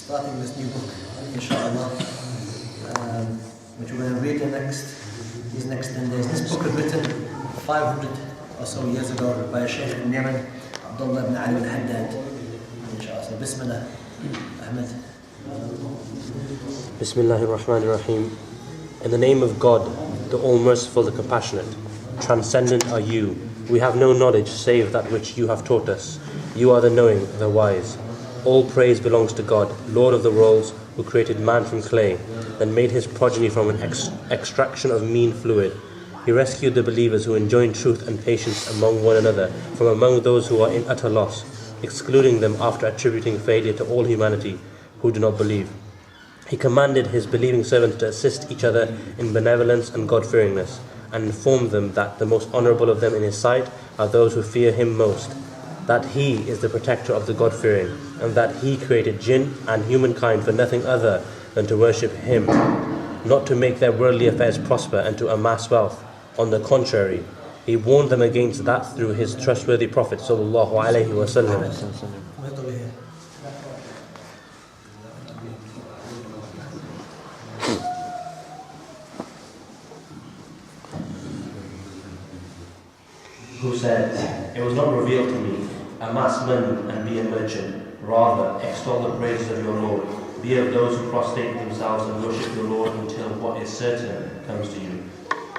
starting this new book, inshallah, which we're going to read these next 10 days. This book was written 500 or so years ago by a Sheikh from Yemen, Alawi al Haddad. Inshallah. So, Bismillah, Ahmed. Bismillahir Rahmanir Rahim. In the name of God, the All-Merciful, the Compassionate. Transcendent are you. We have no knowledge save that which you have taught us. You are the knowing, the wise. All praise belongs to God, Lord of the worlds, who created man from clay, then made his progeny from an extraction of mean fluid. He rescued the believers who enjoined truth and patience among one another from among those who are in utter loss, excluding them after attributing failure to all humanity who do not believe. He commanded his believing servants to assist each other in benevolence and God-fearingness, and informed them that the most honourable of them in his sight are those who fear him most, that he is the protector of the God-fearing, and that he created jinn and humankind for nothing other than to worship him, not to make their worldly affairs prosper and to amass wealth. On the contrary, he warned them against that through his trustworthy Prophet sallallahu alaihi wasallam. Who said, "It was not revealed to me, amass money and be a merchant. Rather, extol the praises of your Lord. Be of those who prostrate themselves and worship your Lord until what is certain comes to you.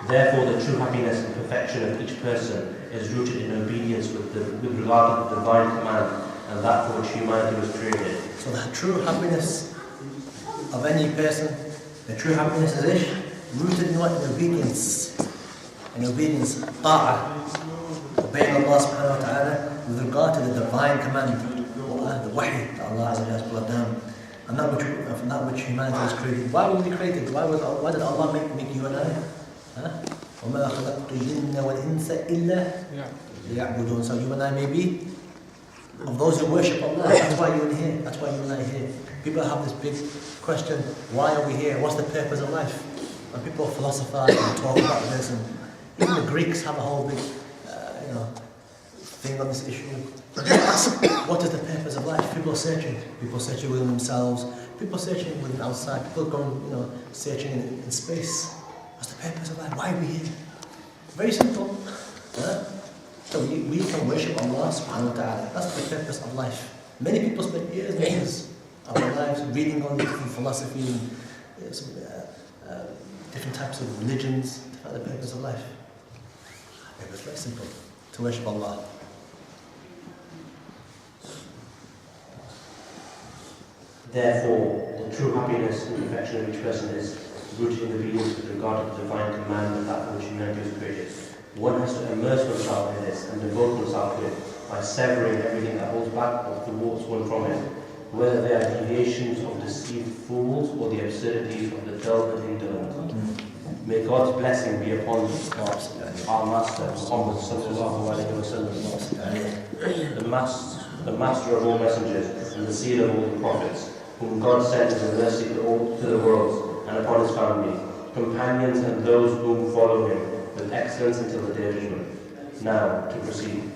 Therefore, the true happiness and perfection of each person is rooted in obedience with regard to the divine command and that for which humanity was created." So the true happiness of any person, the true happiness is rooted in what? In obedience. In obedience, ta'ah. Obeying Allah subhanahu wa ta'ala with regard to the divine command, the wahi that Allah has brought down, and that which humanity was created. Why were we created? Why did Allah make you and I? وَمَا خَلَقْتُ الْجِنَّ وَالْإِنسَ إِلَّا لِيَعْبُدُونَ. So you and I may be of those who worship Allah. That's why you're here. That's why you and I are here. People have this big question: why are we here? What's the purpose of life? And people philosophize and talk about this, and even the Greeks have a whole big thing on this issue. Ask, what is the purpose of life? People are searching. People searching within themselves. People searching within outside. People going, searching in space. What's the purpose of life? Why are we here? Very simple. So we can worship Allah subhanahu wa ta'ala. That's the purpose of life. Many people spend years and years of their lives reading on different philosophies and different types of religions to find the purpose of life. It was very simple. To worship Allah. Therefore, the true happiness and perfection of each person is rooted in obedience with regard to the divine command and that for which humanity was created. One has to immerse oneself in this and devote oneself to it by severing everything that holds back or thwarts one from it, whether they are deviations of deceived fools or the absurdities of the dull and indolent. May God's blessing be upon our Master, Muhammad sallallahu alayhi wa sallam, the Master of all messengers and the Seal of all the prophets, whom God sent as a mercy to the worlds, and upon his family, companions and those whom follow him with excellence until the day of judgment. Now, to proceed.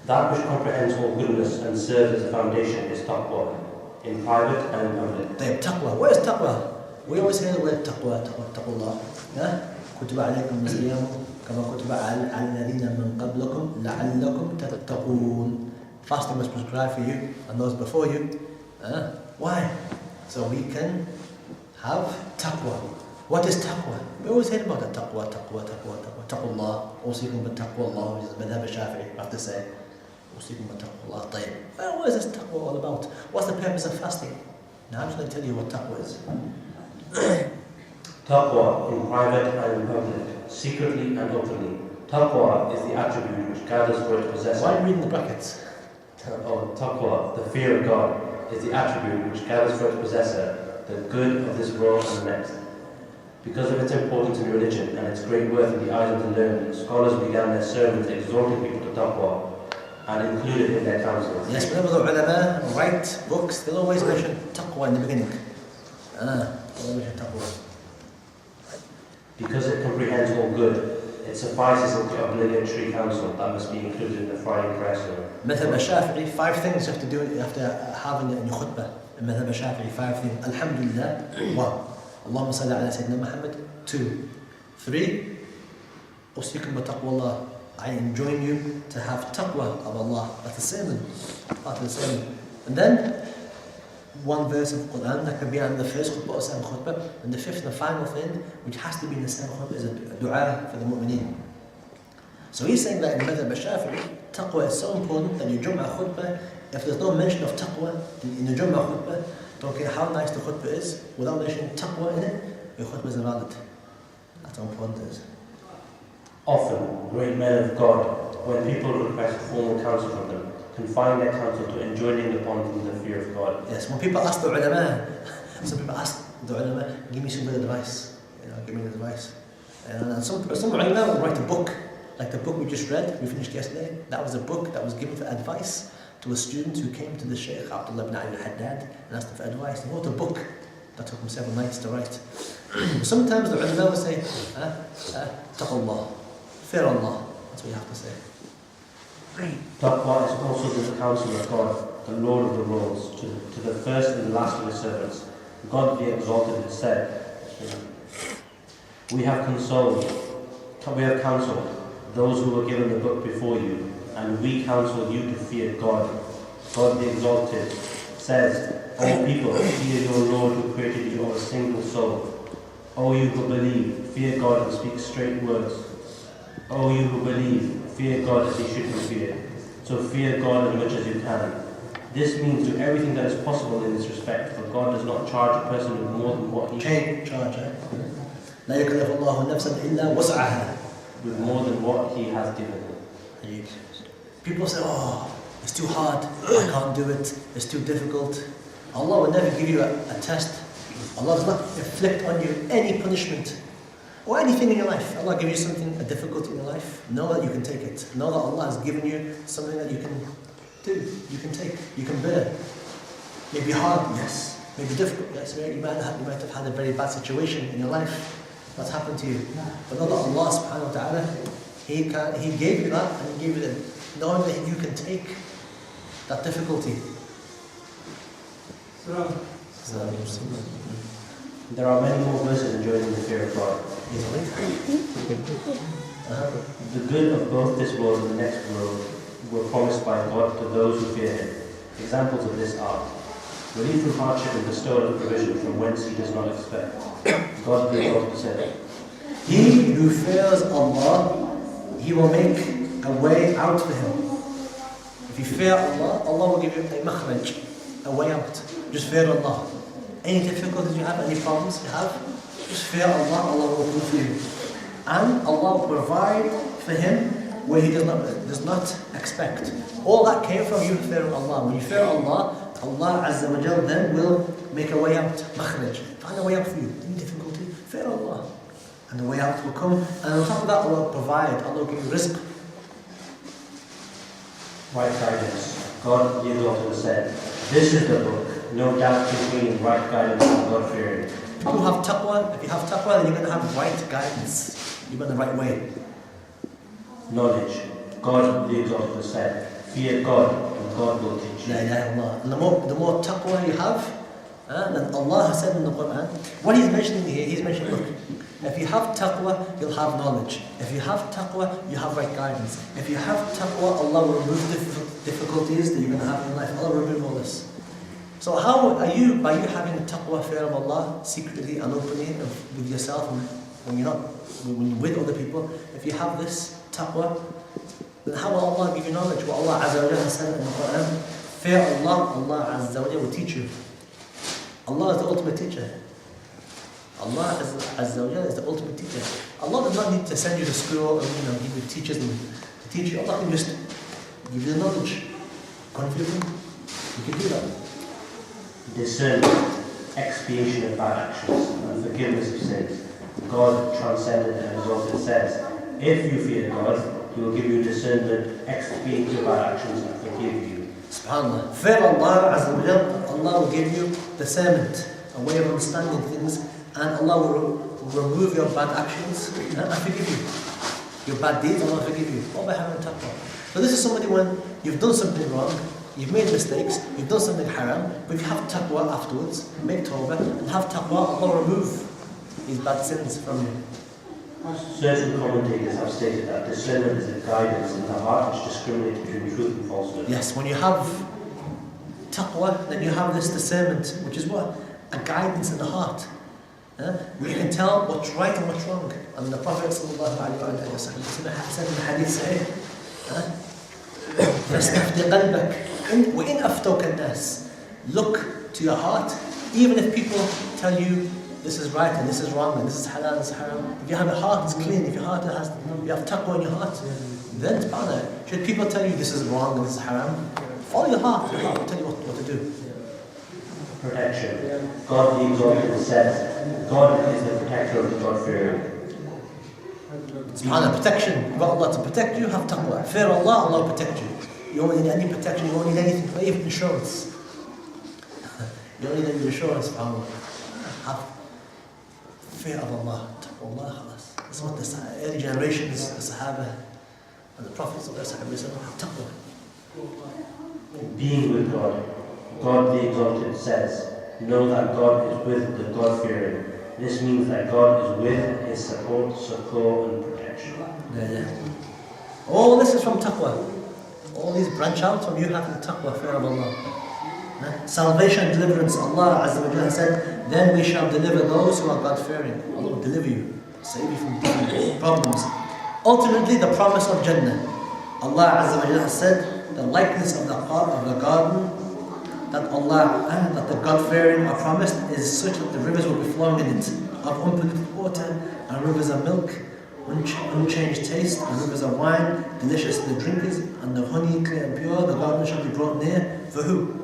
That which comprehends all goodness and serves as a foundation is taqwa, in private and in public. Taqwa. What is taqwa? We always hear the word taqwa, taqullah. كتب عليكم الصيام كما كتب على الذين من قبلكم لعلكم تتقون. Fasting was prescribed for you and those before you. Why? So we can have taqwa. What is taqwa? We always hear about the taqwa. Taqullah. أوصيكم بالتقوى الله, which is مذهب الشافعي. I have to say. أوصيكم بالتقوى الله. طيب. What is this taqwa all about? What's the purpose of fasting? Now I'm just going to tell you what taqwa is. Taqwa in private and in public, secretly and openly. Taqwa is the attribute which gathers for its possessor. Why are you reading the brackets? Taqwa, the fear of God, is the attribute which gathers for its possessor the good of this world and the next. Because of its importance in religion and its great worth in the eyes of the learned, scholars began their sermons exhorting people to taqwa and included in their counsels. Yes, whenever the ulama write books, they'll always mention taqwa in the beginning. They'll mention taqwa. Because it comprehends all good, It suffices the obligatory counsel that must be included in the Friday prayer sermon. Madhab al-Shafi'i, 5 things you have to do, you have to have in your khutbah. In Madhab al-Shafi'i, 5 things. Alhamdulillah, 1. Allahumma salli ala Sayyidina Muhammad, 2. 3. Usikum bi taqwallah. I enjoin you to have taqwa of Allah. That's the sermon. Part of the sermon. And then, 1 verse of the Quran that can be on the first khutbah or second khutbah. And the 5th and final thing, which has to be in the second khutbah, is a dua for the mu'mineen. So he's saying that in Madhab al-Shafi'i, taqwa is so important that your Jum'ah khutbah, if there's no mention of taqwa in the Jum'ah khutbah, don't care how nice the khutbah is, without mentioning taqwa in it, your khutbah is invalid. That's how important it is. Often, great men of God, when people request formal counsel from them, confine their counsel to enjoining upon them the fear of God. Yes, when people ask the ulama, some people ask the ulama, give me some good advice. Give me advice. And some ulama will write a book, like the book we just read, we finished yesterday. That was a book that was given for advice to a student who came to the Sheikh Abd Alawi al Haddad and asked him for advice. He wrote a book that took him 7 nights to write. Sometimes the ulama will say, taqallah, fear Allah. That's what you have to say. Taqwa is also the counsel of God, the Lord of the worlds, to the first and last of his servants. God be exalted has said, we have counseled those who were given the book before you, and we counsel you to fear God. God the exalted says, O people, fear your Lord who created you of a single soul. O you who believe, fear God and speak straight words. O you who believe, fear God as he should be feared. So fear God as much as you can. This means do everything that is possible in this respect, for God does not charge a person with more than what he لا يكلف الله نفسا إلا وسعها. With more than what he has given. People say, oh, it's too hard, I can't do it, it's too difficult. Allah will never give you a test. Allah does not inflict on you any punishment or anything in your life. Allah gives you something, a difficulty in your life, know that you can take it. Know that Allah has given you something that you can do, you can take, you can bear. Maybe hard, yes. Maybe difficult, yes. You might have had a very bad situation in your life that's happened to you. But know that Allah subhanahu wa ta'ala, He gave you that, and He gave you that, knowing that you can take that difficulty. There are many more verses enjoining the fear of God. The good of both this world and the next world were promised by God to those who fear Him. Examples of this are relief from hardship and bestowal of provision from whence he does not expect. God the Lord said, he who fears Allah, He will make a way out for him. If you fear Allah, Allah will give you a makhraj, a way out. Just fear Allah. Any difficulties you have, any problems you have, just fear Allah, Allah will do for you. And Allah will provide for him where he does not expect. All that came from you fearing Allah. When you fear Allah, Allah Azza wa Jal then will make a way out, makhraj. Find a way out for you. Any difficulty, fear Allah. And the way out will come. And on top of that, Allah will provide, Allah will give you rizq. Right guidance. God the Exalted said, this is the book, no doubt between right guidance and God-fearing. People who have taqwa, if you have taqwa, then you're going to have right guidance. You're going the right way. Knowledge. God the Exalted said, fear God, and God will teach you. La ilaha illallah. And the more taqwa you have, then Allah has said in the Quran, what He's mentioning here, He's mentioning, look, if you have taqwa, you'll have knowledge. If you have taqwa, you have right guidance. If you have taqwa, Allah will remove difficulties that you're going to have in life. Allah will remove all this. So how are you, by you having taqwa, fear of Allah, secretly and openly with yourself, and when you're with other people, if you have this taqwa, then how will Allah give you knowledge? What Allah Azza wa Jalla has said in the Quran, fear Allah, Allah Azza wa Jalla will teach you. Allah is the ultimate teacher. Allah Azza wa Jalla is the ultimate teacher. Allah does not need to send you to school and give you teachers to teach you. Allah can just give you the knowledge. Confidently, you can do that. Discernment, expiation of bad actions, and forgiveness of sins. God, transcendent and exalted, says, if you fear God, He will give you discernment, expiate your bad actions, and forgive you. SubhanAllah. Fear Allah Azza wa Jalla, Allah will give you discernment, a way of understanding things, and Allah will remove your bad actions and forgive you. your bad deeds, Allah will forgive you. What about having taqwa? So this is somebody when you've done something wrong, you've made mistakes, you've done something haram, but if you have taqwa afterwards, make tawbah, and have taqwa, Allah will remove these bad sins from you. Certain commentators have stated that discernment is a guidance in the heart which discriminates between truth and falsehood. Yes, when you have taqwa, then you have this discernment, which is what? A guidance in the heart. Where you can tell what's right and what's wrong. And the Prophet ﷺ said in the hadith Sahih, فَاسْتَفْتِ قَلْبَكَ وَإِنْ أَفْتَوْكَ النَّاسِ. Look to your heart, even if people tell you this is right and this is wrong and this is halal and this is haram. If you have a heart that's clean, if your heart has, you have taqwa in your heart, then subhanAllah, should people tell you this is wrong and this is haram, follow your heart will tell you what to do. Protection. God the Exalted says, God is the protector of the God-fearing. SubhanAllah, protection. You've got Allah to protect you, have taqwa. Fear Allah, Allah will protect you. You don't need any protection, you don't need anything, not even insurance. You don't need any insurance, SubhanAllah. Have fear of Allah, taqwa Allah, khalas. That's what the early generations, the Sahaba, and the Prophets of their Sahaba have taqwa. Being with God. God the Exalted says, know that God is with the God-fearing. This means that God is with His support, succor and protection. All this is from taqwa. All these branch out from you having taqwa, fear of Allah. Salvation and deliverance, Allah Azza wa Jalla said, then we shall deliver those who are God-fearing. Allah will deliver you, save you from different problems. Ultimately, the promise of Jannah. Allah Azza wa Jalla said, the likeness of the garden that Allah and that the God-fearing are promised is such that the rivers will be flowing in it of unpolluted water, and rivers of milk, unchanged taste, and rivers of wine, delicious to the drinkers, and the honey clear and pure. The garden shall be brought near for who?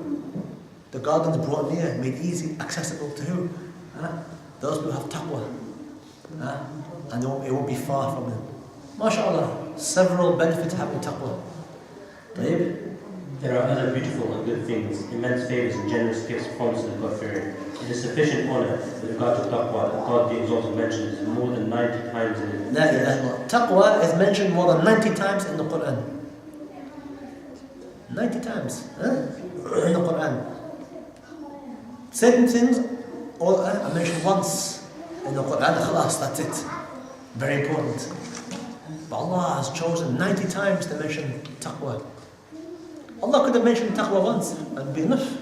The garden is brought near, made easy, accessible to who? Those who have taqwa. And it won't be far from them. MashaAllah, several benefits having taqwa. There are other beautiful and good things, immense favors and generous gifts promised to the God-fearing. It is sufficient honor with regard to taqwa that God the Exalted mentions more than 90 times in it. La ilaha illallah. Taqwa is mentioned more than 90 times in the Quran. 90 times in the Quran. Certain things are mentioned once in the Quran, khalas, that's it. Very important. But Allah has chosen 90 times to mention taqwa. Allah could have mentioned taqwa once and be enough.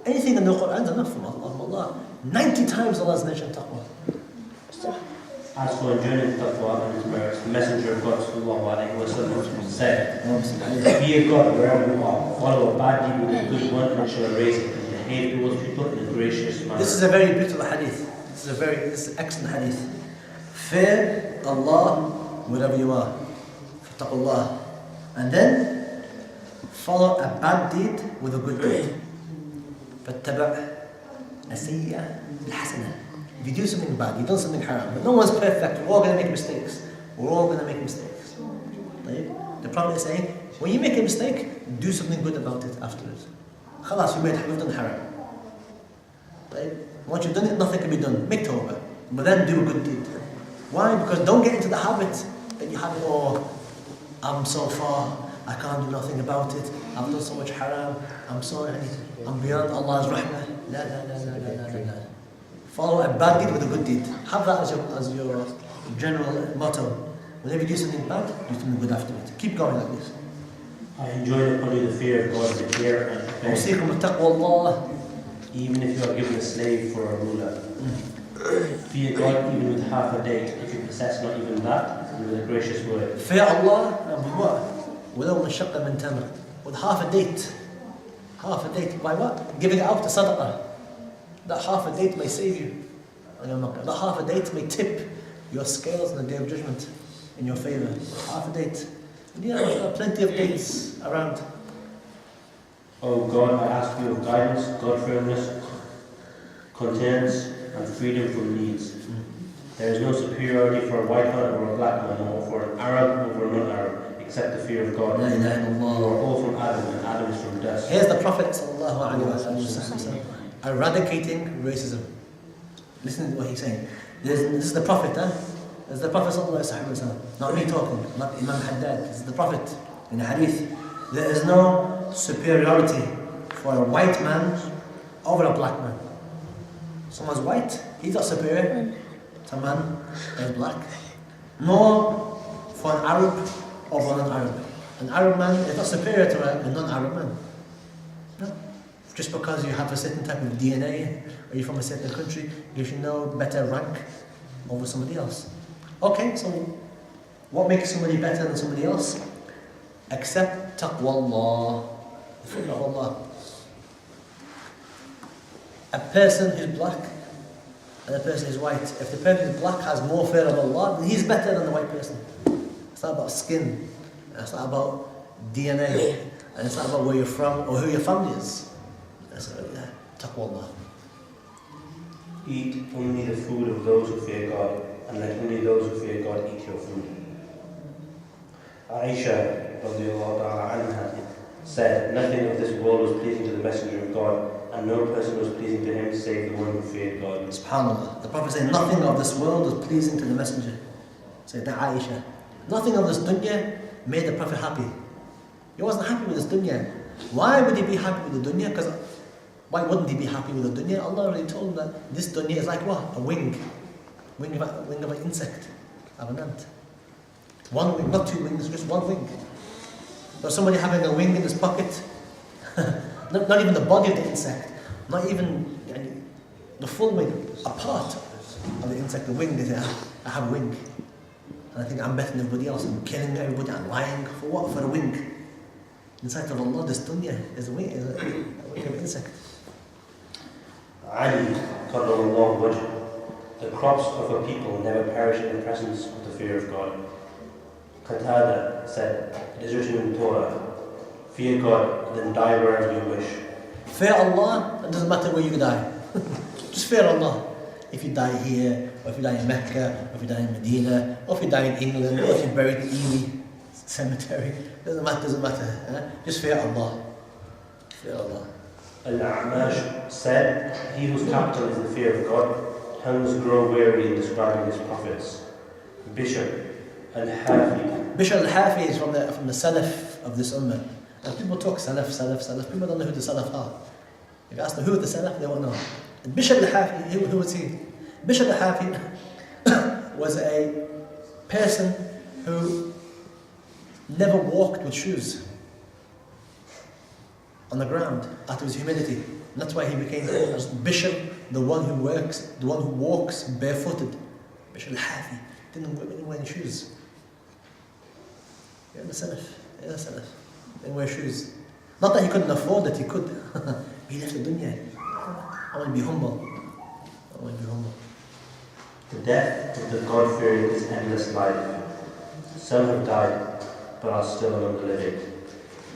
Anything in the Quran is enough from Allah. 90 times Allah has mentioned taqwa. As for enjoining taqwa and its merits, the Messenger of God ﷺ said, fear God wherever you are, follow a bad deed with a good one and shall erase it, and behave towards people in a gracious manner. This is a very beautiful hadith. This is an excellent hadith. Fear Allah wherever you are. Fattaqullah. And then follow a bad deed with a good deed. فَاتَّبَعْ السَّيِّئَةَ الْحَسَنَةَ. If you do something bad, you've done something haram, but no one's perfect, we're all going to make mistakes. We're all going to make mistakes. The Prophet is saying, when you make a mistake, do something good about it afterwards. Khalas, you've done haram. Once you've done it, nothing can be done. Make tawbah. But then do a good deed. Why? Because don't get into the habit that you have, I'm so far, I can't do nothing about it. I've done so much haram. I'm sorry. I'm beyond Allah's rahmah. La. Follow a bad deed with a good deed. Have that as your general motto. Whenever you do something bad, do something good after it. Keep going like this. I enjoin upon you the fear of God, the fear and the even if you are given a slave for a ruler. Fear God even with half a date, if you possess not even that, and with a gracious word. Fear Allah with what? ولو مشقة من تمر. With half a date. Half a date. By what? Giving it out to sadaqah. That half a date may save you. That half a date may tip your scales on the Day of Judgment in your favor. Half a date. And there are plenty of dates around. Oh God, I ask you of guidance, God-fearingness, continence, and freedom from needs. There is no superiority for a white man or a black man, or for an Arab over a non-Arab, except the fear of God. La ilaha illallah. You are all from Adam, and Adam is from dust. Here's the Prophet ﷺ eradicating racism. Listen to what he's saying. This is the Prophet, It's the Prophet ﷺ, not me talking, not Imam Haddad. It's the Prophet in the hadith. There is no superiority for a white man over a black man. Someone's white, he's not superior to a man that is black. Nor for an Arab over a non-Arab. An Arab man is not superior to a non-Arab man. No. Just because you have a certain type of DNA or you're from a certain country gives you no better rank over somebody else. Okay, so what makes somebody better than somebody else? Except taqwa Allah, the fear of Allah. A person who's black and a person who's white, if the person who's black has more fear of Allah, then he's better than the white person. It's not about skin, it's not about DNA, and it's not about where you're from or who your family is. That's taqwa Allah. Eat only the food of those who fear God, and let only those who fear God eat your food. Aisha anha said, nothing of this world was pleasing to the Messenger of God, and no person was pleasing to him save the one who feared God. SubhanAllah. The Prophet said, nothing of this world was pleasing to the Messenger. Said that Aisha. Nothing of this dunya made the Prophet happy. He wasn't happy with this dunya. Why would he be happy with the dunya? Because why wouldn't he be happy with the dunya? Allah already told him that this dunya is like what? A wing. Wing of an insect, of an ant. One wing, not two wings, just one wing. Or somebody having a wing in his pocket. not even the body of the insect, not even the full wing, a part of the insect, the wing. They say, I have a wing. And I think I'm better than everybody else. I'm killing everybody, I'm lying. For what? For a wing. In the sight of Allah, this dunya is a wing, a wing of an insect. Ali, karramallahu wajh. The crops of a people never perish in the presence of the fear of God. Qatada said, it is written in Torah, fear God, then die wherever you wish. Fear Allah, it doesn't matter where you die. Just fear Allah. If you die here, or if you die in Mecca, or if you die in Medina, or if you die in England, or if you're buried in Ely cemetery, doesn't matter. Just fear Allah. Fear Allah. Al-A'mash said, he whose capital is the fear of God, tongues grow weary in describing his prophets. Bishr al-Hafi. Bishr al-Hafi is from the Salaf of this ummah. And people talk Salaf. People don't know who the Salaf are. If you ask them who are the Salaf, they won't know. And Bishr al-Hafi, who was he? Bishr al-Hafi was a person who never walked with shoes on the ground out of his humility. And that's why he became Bishr, the one who walks barefooted. Bishr al-Hafi didn't wear any shoes. Yeah, the Salaf. Didn't wear shoes. Not that he couldn't afford it, he could. He left the dunya. I want to be humble. The death of the God-fearing is endless life. Some have died, but are still among the living.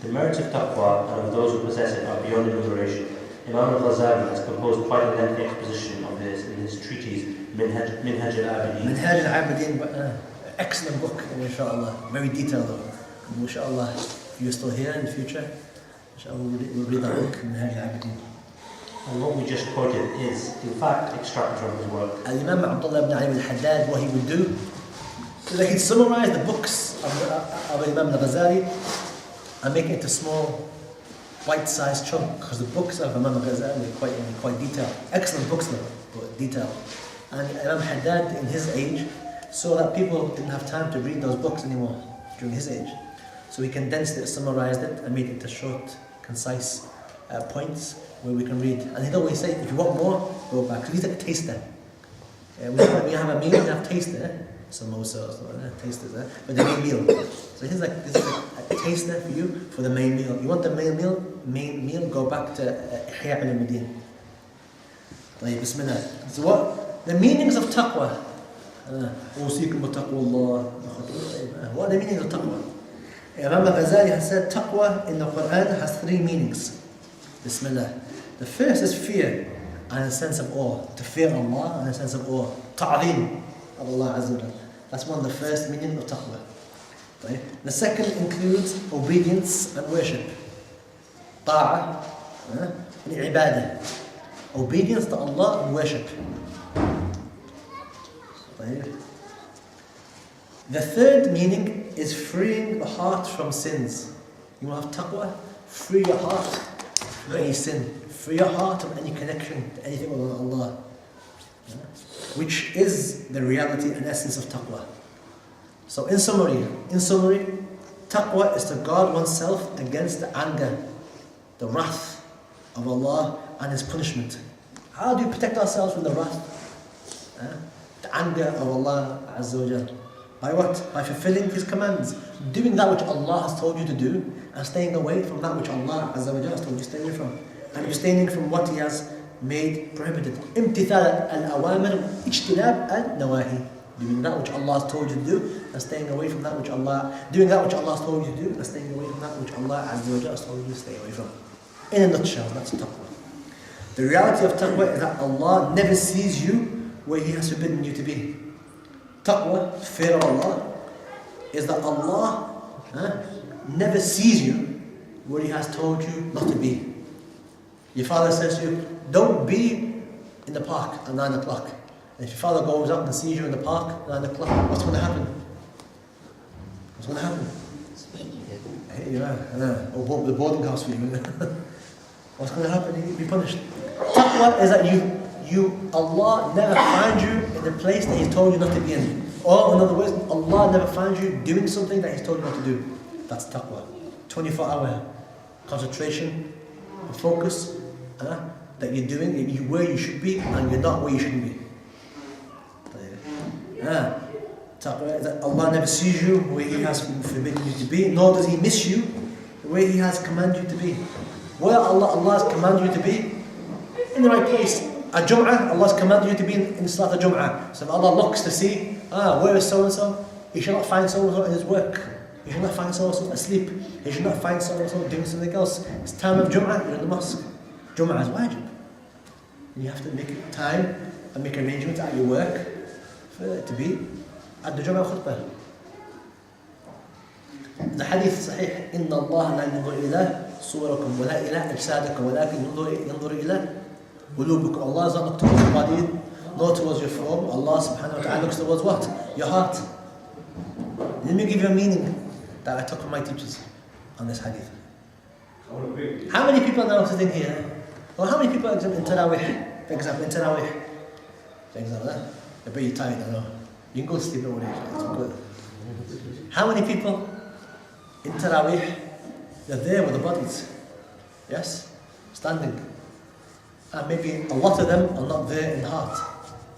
The merits of taqwa and of those who possess it are beyond enumeration. Imam al has composed quite a lengthy exposition of this in his treatise, Minhaj al-Abidin. Minhaj al-Abidin, excellent book, inshaAllah. Very detailed though. Inshallah, if you're still here in the future, inshallah, we'll read that book, Minhaj al-Abidin. And what we just quoted is, in fact, extracted from his work. Imam Abd Alawi al Haddad, what he would do is that he'd summarize the books of Imam al-Ghazali and make it into small, bite-sized chunks, because the books of Imam al-Ghazali are quite detailed. Excellent books though, but detailed. And Imam Haddad, in his age, saw that people didn't have time to read those books anymore during his age. So he condensed it, summarized it, and made it into short, concise points where we can read. And he'd always say, if you want more, go back. So he's like a taster. We have a meal, we have taster, samosa or something, tasters, but the main meal. So this is like a taster for you for the main meal. You want the main meal, go back to Ihya al-Madin. Bismillah. So what? The meanings of taqwa. What are the meanings of taqwa? Imam Ghazali has said taqwa in the Quran has three meanings. Bismillah. The first is fear and a sense of awe. To fear Allah and a sense of awe. Ta'zim of Allah Azza wa Jalla. That's one of the first meanings of taqwa. Right? The second includes obedience and worship. Ta'ah and ibadah. Obedience to Allah and worship. Right? The third meaning is freeing the heart from sins. You want to have taqwa? Free your heart from any sin. Free your heart from any connection to anything other than Allah. Yeah? Which is the reality and essence of taqwa. So in summary, taqwa is to guard oneself against the anger, the wrath of Allah and His punishment. How do you protect ourselves from the wrath? The anger of Allah Azza wa Jal. By what? By fulfilling His commands, doing that which Allah has told you to do, and staying away from that which Allah Azza wa Jal has told you to stay away from, and abstaining from what He has made prohibited. Imtithal al-awamir, ijtinab al-nawahi. Doing that which Allah has told you to do, and staying away from that which doing that which Allah has told you to do, and staying away from that which Allah Azza wa Jal has told you to stay away from. In a nutshell, that's taqwa. The reality of taqwa is that Allah never sees you where He has forbidden you to be. Taqwa, fear of Allah, is that Allah never sees you where He has told you not to be. Your father says to you, don't be in the park at 9 o'clock. And if your father goes out and sees you in the park at 9 o'clock, what's going to happen? What's going to happen? Hey, the boarding house for you. What's going to happen? You'll be punished. Taqwa is that Allah never finds you in the place that He's told you not to be in. Or in other words, Allah never finds you doing something that He's told you not to do. That's taqwa. 24-hour concentration, focus, that you're doing where you should be and you're not where you shouldn't be. Taqwa is that Allah never sees you where He has forbidden you to be, nor does He miss you where He has commanded you to be. Where Allah has commanded you to be, in the right place. At Jum'ah, Allah has commanded you to be in Salat al-Jum'ah. So if Allah looks to see, where is so-and-so? He should not find so-and-so in his work. He should not find so-and-so asleep. He should not find so-and-so doing something else. It's time of Jum'ah, you're in the mosque. Jum'ah is wajib. You have to make time and make arrangements at your work to be at the Jum'ah khutbah. The hadith sahih, إِنَّ اللَّهَ لَا يَنْظُرُ إِلَىٰ صُوَرَكُمْ وَلَا إِلَىٰ أَجْسَادَكُمْ وَلَكِنْ يَنْظُرُ إِلَىٰ قُلُوبِكُمْ. Allah does not look towards your body, nor towards your form. Allah subhanahu wa ta'ala looks towards what? Your heart. Let me give you a meaning that I took from my teachers on this hadith. How many people are now sitting here? Or how many people are in Tarawih? For example, I bet you're tired, I know. You can go to sleep, don't worry. It's good. How many people in Tarawih, they're there with the bodies? Yes? Standing. And maybe a lot of them are not there in heart.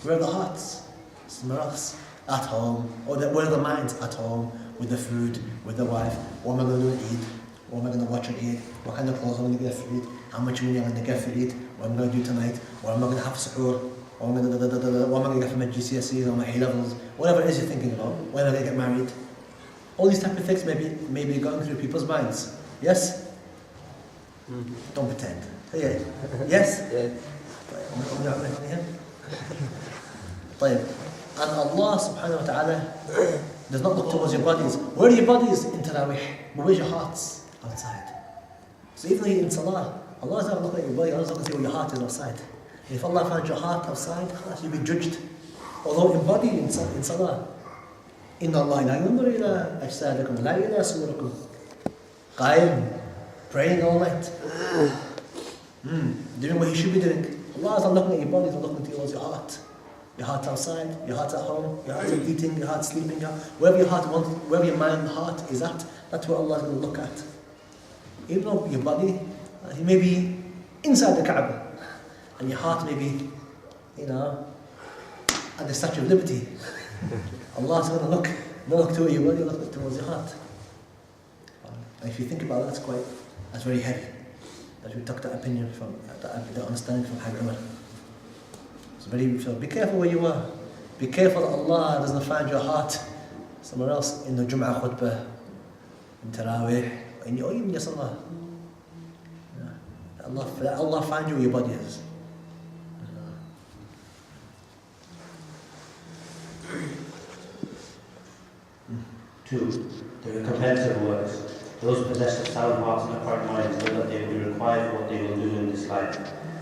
Where are the hearts? Somewhere else. At home. Or where are the minds? At home. With the food, with the wife. What am I going to do at Eid? What am I going to watch at Eid? What kind of clothes am I going to get for Eid? How much money am I going to get for Eid? What am I going to do tonight? What am I going to have for suhoor? What am I going to get for my GCSEs or my A-levels? Whatever it is you're thinking about. When am I going to get married? All these type of things may be going through people's minds. Yes? Don't pretend. Yeah. Yes? And Allah subhanahu wa ta'ala does not look towards your bodies. Where are your bodies in Tarawih? But where's your hearts? Outside. So even though you're in Salah, Allah does not look at your body, Allah does not see where your heart is outside. And if Allah finds your heart outside, you'll be judged. Although embodied in Salah. إِنَّ اللَّهَ لَا يَنْظُرُ إِلَىٰ أَجْسَادِكُمْ لَا إِلَىٰ صُوَرِكُمْ. Qaim, praying all night. Doing what you should be doing. Allah is not looking at your body, He's looking towards your heart. Your heart's outside, your heart's at home, your heart's eating, your heart's sleeping. Wherever your heart wants, wherever your mind and heart is at, that's where Allah is going to look at. Even though your body, you may be inside the Kaaba, and your heart may be, at the Statue of Liberty. Allah is going to look towards your body, look towards your heart. And if you think about it, that's very heavy. That we took that opinion from, that understanding from Hajj Umar. So be careful where you are. Be careful that Allah doesn't find your heart somewhere else in the Jum'ah khutbah, in Tarawih, or even your Salah. Allah find you where your body is. 2. The recompense of works. Those possessed of sound hearts and upright minds know that they will be required for what they will do in this life,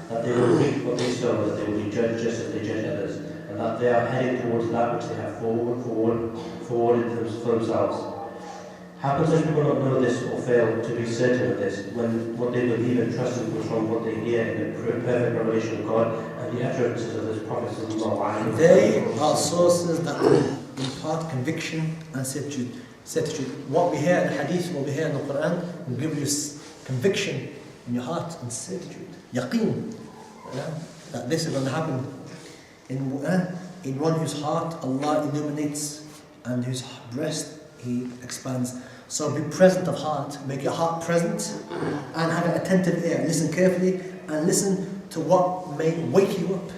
that they will reap what they sow, that they will be judged just as they judge others, and and that they are heading towards that which they have forwarded for themselves. How can such people not know this or fail to be certain of this, when what they believe and trust in comes from what they hear in the perfect revelation of God and the utterances of His Prophet? They are sources that impart conviction and certitude. What we hear in the Hadith, what we hear in the Quran, will give you conviction in your heart and certitude, yaqeen, that this is going to happen. In one whose heart Allah illuminates and whose breast He expands. So be present of heart, make your heart present and have an attentive ear. Listen carefully and listen to what may wake you up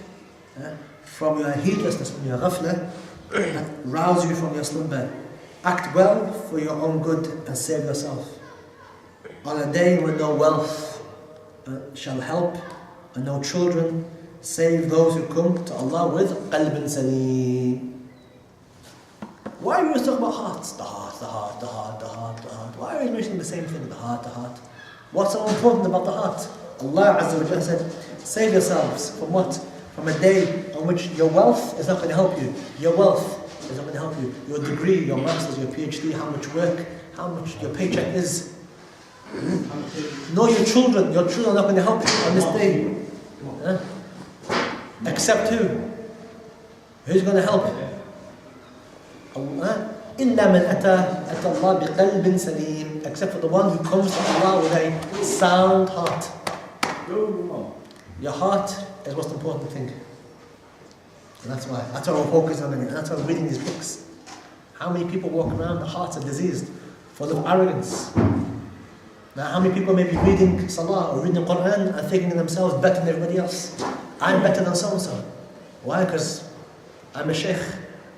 from your heedlessness, from your ghafla, and rouse you from your slumber. Act well for your own good and save yourself. On a day when no wealth shall help and no children save those who come to Allah with qalbin salim. Why are we always talking about hearts? The heart. Why are we mentioning the same thing? The heart. What's so important about the heart? Allah Azza wa Jalla said, save yourselves from what? From a day on which your wealth is not going to help you. Your wealth is not going to help you. Your degree, your masters, your PhD, how much work, how much your paycheck is. No, your children are not going to help you on this day. Except who? Who's going to help? Allah. إِلَّا مَنْ أَتَى اللَّهَ بِقَلْبٍ سَلِيمٍ. Except for the one who comes to Allah with a sound heart. Your heart is the most important thing. And that's why we're focusing on it. And that's why we're reading these books. How many people walk around, the hearts are diseased, full of arrogance. Now, how many people may be reading Salah or reading the Quran and thinking of themselves better than everybody else? I'm better than so-and-so. Why? Because I'm a sheikh,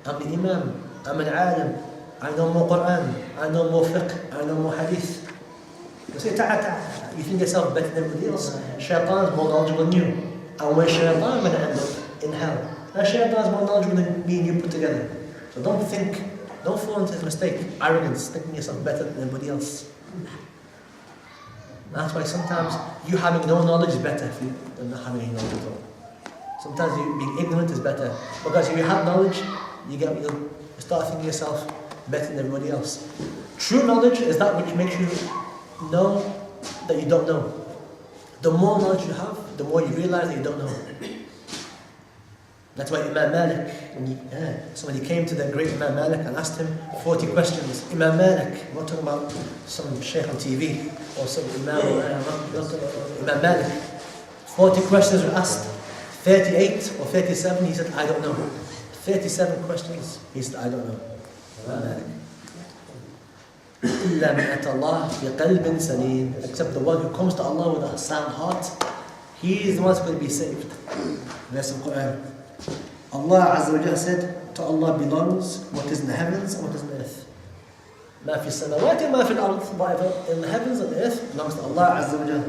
I'm the imam, I'm an alim, I know more Quran, I know more fiqh, I know more hadith. You say, you think yourself better than everybody else. Shaitan is more knowledgeable than you. And when shaitan going to end up in hell. Now shaitan is more knowledgeable than me and you put together. So don't fall into this mistake, arrogance, thinking yourself better than everybody else. That's why sometimes you having no knowledge is better than not having any knowledge at all. Sometimes you being ignorant is better. Because if you have knowledge, you'll start thinking yourself better than everybody else. True knowledge is that which makes you know that you don't know. The more knowledge you have, the more you realize that you don't know. That's why Imam Malik, somebody came to the great Imam Malik and asked him 40 questions. Imam Malik, we're not talking about some sheikh on TV or some Imam Malik. 40 questions were asked. 38 or 37, he said, I don't know. 37 questions, he said, I don't know. Imam Malik. إِلَّا مِنْ أَتَى اللَّهِ بِقَلْبٍ سَلِيمٍ. Except the one who comes to Allah with a sound heart, he is the one who's going to be saved. Verse of Quran. Allah Azza wa Jalla said, to Allah belongs what is in the heavens and what is in the earth. مَا فِي السَّمَاوَاتِ وَمَا فِي الْأَرْضِ. Whatever in the heavens and the earth belongs to Allah Azza wa Jalla.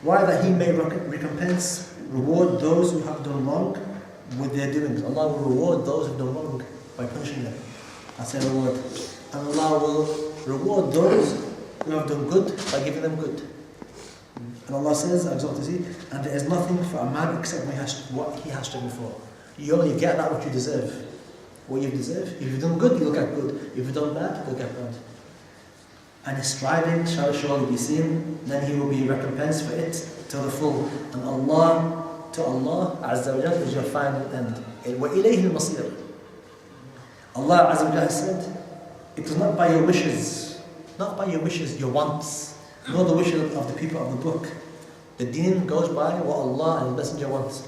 Why? That He may recompense, reward those who have done wrong with their doings. Allah will reward those who have done wrong by punishing them. That's a reward. And Allah will reward those who have done good by giving them good. And Allah says, and there is nothing for a man except what he has striven for. You only get that what you deserve. What you deserve. If you've done good, you'll get good. If you've done bad, you'll get bad. And his striving shall surely be seen, then he will be recompensed for it to the full. And to Allah Azza wa Jalla is your final end. وَإِلَيْهِ الْمَصِيرُ. Allah Azza wa Jalla said, it is not by your wishes, your wants, nor the wishes of the people of the book. The deen goes by what Allah and His Messenger wants.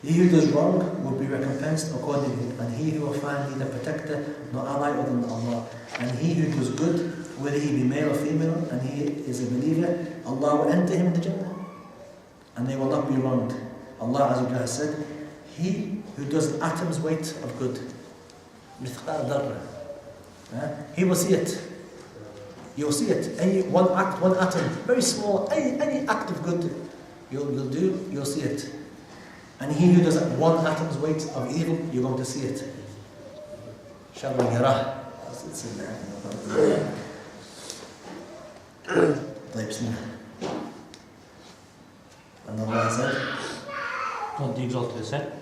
He who does wrong will be recompensed accordingly, and he who will find neither protector nor ally other than Allah. And he who does good, whether he be male or female, and he is a believer, Allah will enter him in the Jannah, and they will not be wronged. Allah Azza wa Jalla said, he who does an atom's weight of good, mithqal dharra, he will see it. You'll see it. Any one act, one atom, very small, any act of good you'll do, you'll see it. And he who does one atom's weight of evil, you're going to see it. Sharr al-yarah. It's in there. And Allah said, What the Exalted said?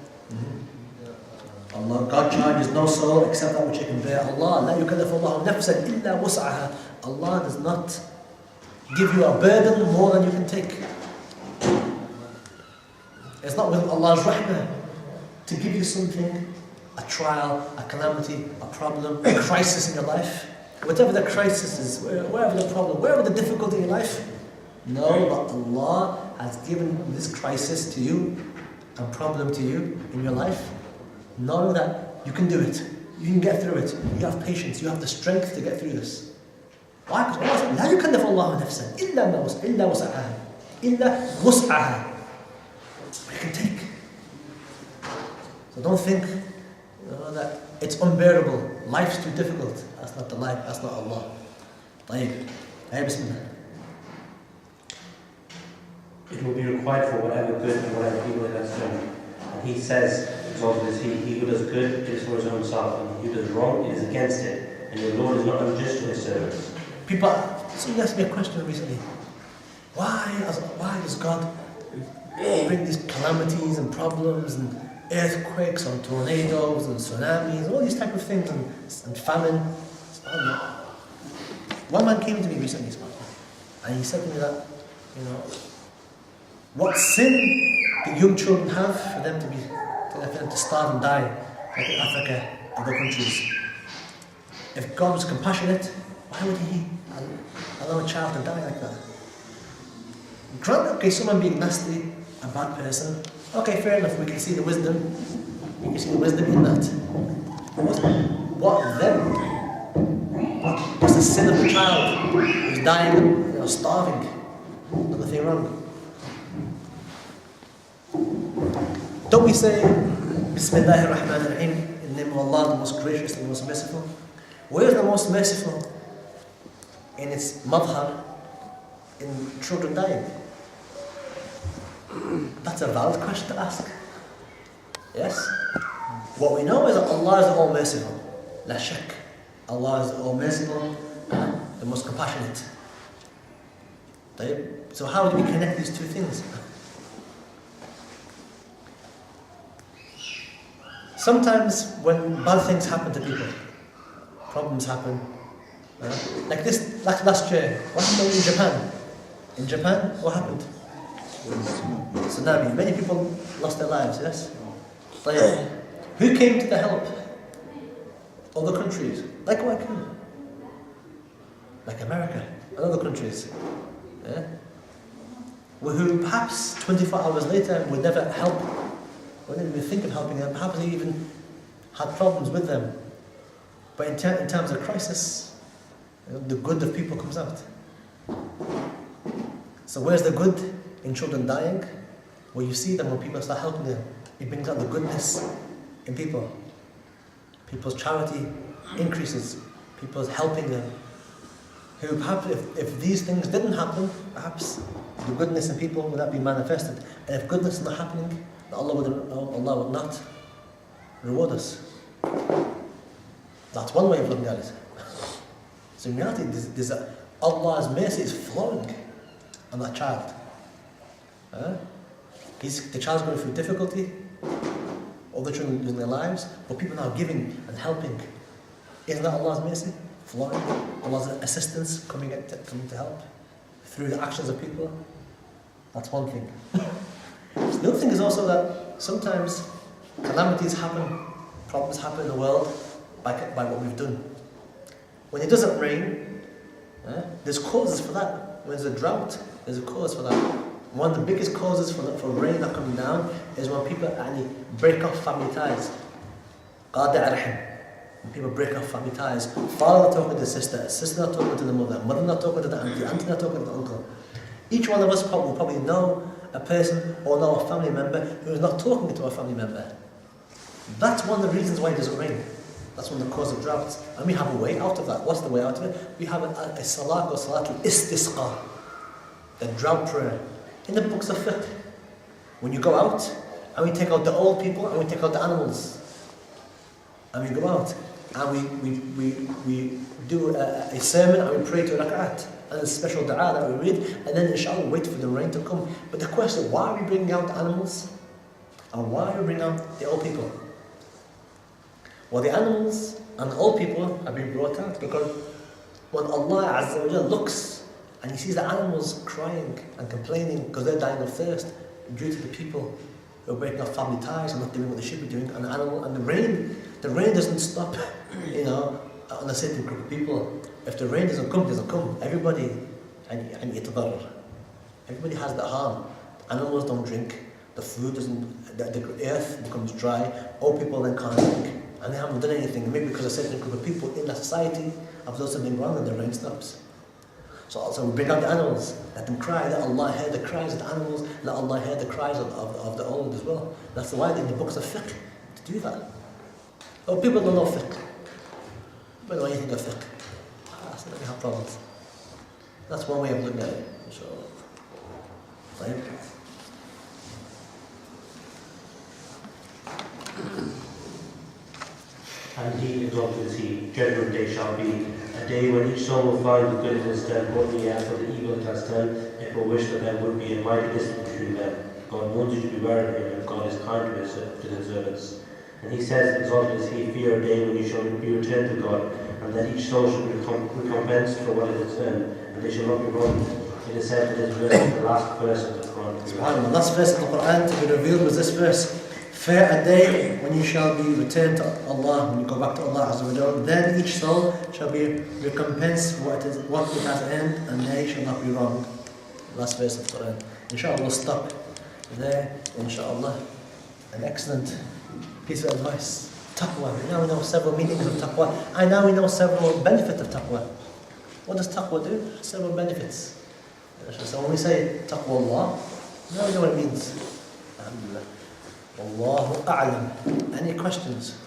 Allah, God charges no soul except that which it can bear. Allah, لا يكلف الله نفسا إلا وسعها. Allah does not give you a burden more than you can take. It's not with Allah's rahmah to give you something, a trial, a calamity, a problem, a crisis in your life. Whatever the crisis is, wherever the problem, wherever the difficulty in life, know that Allah has given this crisis to you and problem to you in your life. Know that you can do it, you can get through it, you have patience, you have the strength to get through this. Why? Because Allah said, لا يكلف الله نفسا إلا وسعها إلا وسعها. You can take. So don't think that it's unbearable, life's too difficult. That's not the life, that's not Allah. طيب, Bismillah. It will be required for whatever good and whatever evil it has done. And he says, exalted is he who does good, it is for his own self, and he who does wrong, it is against it. And your Lord is not unjust to his servants. People, somebody asked me a question recently. Why does God bring these calamities and problems and earthquakes and tornadoes and tsunamis, all these type of things and famine? One man came to me recently, and he said to me that, what sin do young children have for them to starve and die, like in Africa, other countries? If God was compassionate, why would He allow a child to die like that? Granted, okay, someone being nasty, a bad person, okay, fair enough, we can see the wisdom. We can see the wisdom in that. What then? What's the sin of the child who's dying, starving? Nothing wrong. Don't we say Bismillah ar-Rahman ar-Rahim, in the name of Allah, the most gracious and the most merciful? Where is the most merciful? In its madhar, in children dying? That's a valid question to ask. Yes? What we know is that Allah is the all merciful. La shak. Allah is the all merciful and the most compassionate. So how do we connect these two things? Sometimes when bad things happen to people, problems happen, like this, like last year, what happened in Japan? In Japan, what happened? Tsunami. Many people lost their lives, yes? Who came to the help? Other countries. Like what? Like America and other countries. Yeah? Who perhaps 24 hours later would never help, wouldn't even think of helping them, perhaps they even had problems with them. But in times of crisis, the good of people comes out. So where's the good in children dying? Well, you see them when people start helping them. It brings out the goodness in people. People's charity increases. People's helping them. Who perhaps, if these things didn't happen, perhaps the goodness in people would not be manifested. And if goodness is not happening, Allah would not reward us. That's one way of looking at it. So in reality, Allah's mercy is flowing on that child. The child's going through difficulty, other children losing their lives, but people now giving and helping. Isn't that Allah's mercy? Flowing, Allah's assistance coming to help through the actions of people. That's one thing. The other thing is also that sometimes calamities happen, problems happen in the world by what we've done. When it doesn't rain, there's causes for that. When there's a drought, there's a cause for that. One of the biggest causes for rain not coming down is when people break off family ties. When people break off family ties, father not talking to the sister not talking to the mother not talking to the auntie not talking to the uncle. Each one of us will probably know a person or know a family member who is not talking to a family member. That's one of the reasons why it doesn't rain. That's one of the causes of droughts. And we have a way out of that. What's the way out of it? We have a salah called Salatul Istisqa, the drought prayer. In the books of fiqh, when you go out, and we take out the old people, and we take out the animals, and we go out, and we do a sermon, and we pray to rak'at, and a special dua that we read, and then inshallah wait for the rain to come. But the question, why are we bringing out the animals? And why are we bringing out the old people? Well, the animals and the old people have been brought out because when Allah Azza wa Jal looks and He sees the animals crying and complaining because they're dying of thirst due to the people who are breaking off family ties and not doing what they should be doing, and the animal and the rain doesn't stop, on a certain group of people. If the rain doesn't come, it doesn't come. Everybody, and yatadarrar. Everybody has that harm. Animals don't drink. The food doesn't. The earth becomes dry. Old people then can't drink, and they haven't done anything. Maybe because a certain group of people in that society have done something wrong, and the rain stops. So also we bring out the animals, let them cry, let Allah hear the cries of the animals, let Allah hear the cries of the old as well. That's why in the books of fiqh to do that. Oh, people don't know fiqh. People don't know anything of fiqh. So they have problems. That's one way of looking at it, inshallah. Right? And He, exalted is He, judgment day shall be a day when each soul will find the good it has done, what the for the evil it has done. If we wish that there would be a mighty distance between them. God wants you to beware of Him, and God is kind to His servants. And He says, exalted is He, fear a day when you shall be returned to God, and that each soul shall be recompensed for what it has done, and they shall not be wronged. It is said that this verse is the last verse of the Quran. SubhanAllah, the last verse of the Quran to be revealed was this verse. Fear a day when you shall be returned to Allah, when you go back to Allah Azza wa Jalla. Then each soul shall be recompensed for what it has earned, and they shall not be wronged. Last verse of the Quran. Inshallah, we'll stop there. Inshallah, an excellent piece of advice. Taqwa. Now we know several meanings of taqwa, and now we know several benefits of taqwa. What does taqwa do? Several benefits. So when we say taqwa Allah, now we know what it means. Alhamdulillah. Wallahu a'lam. Any questions?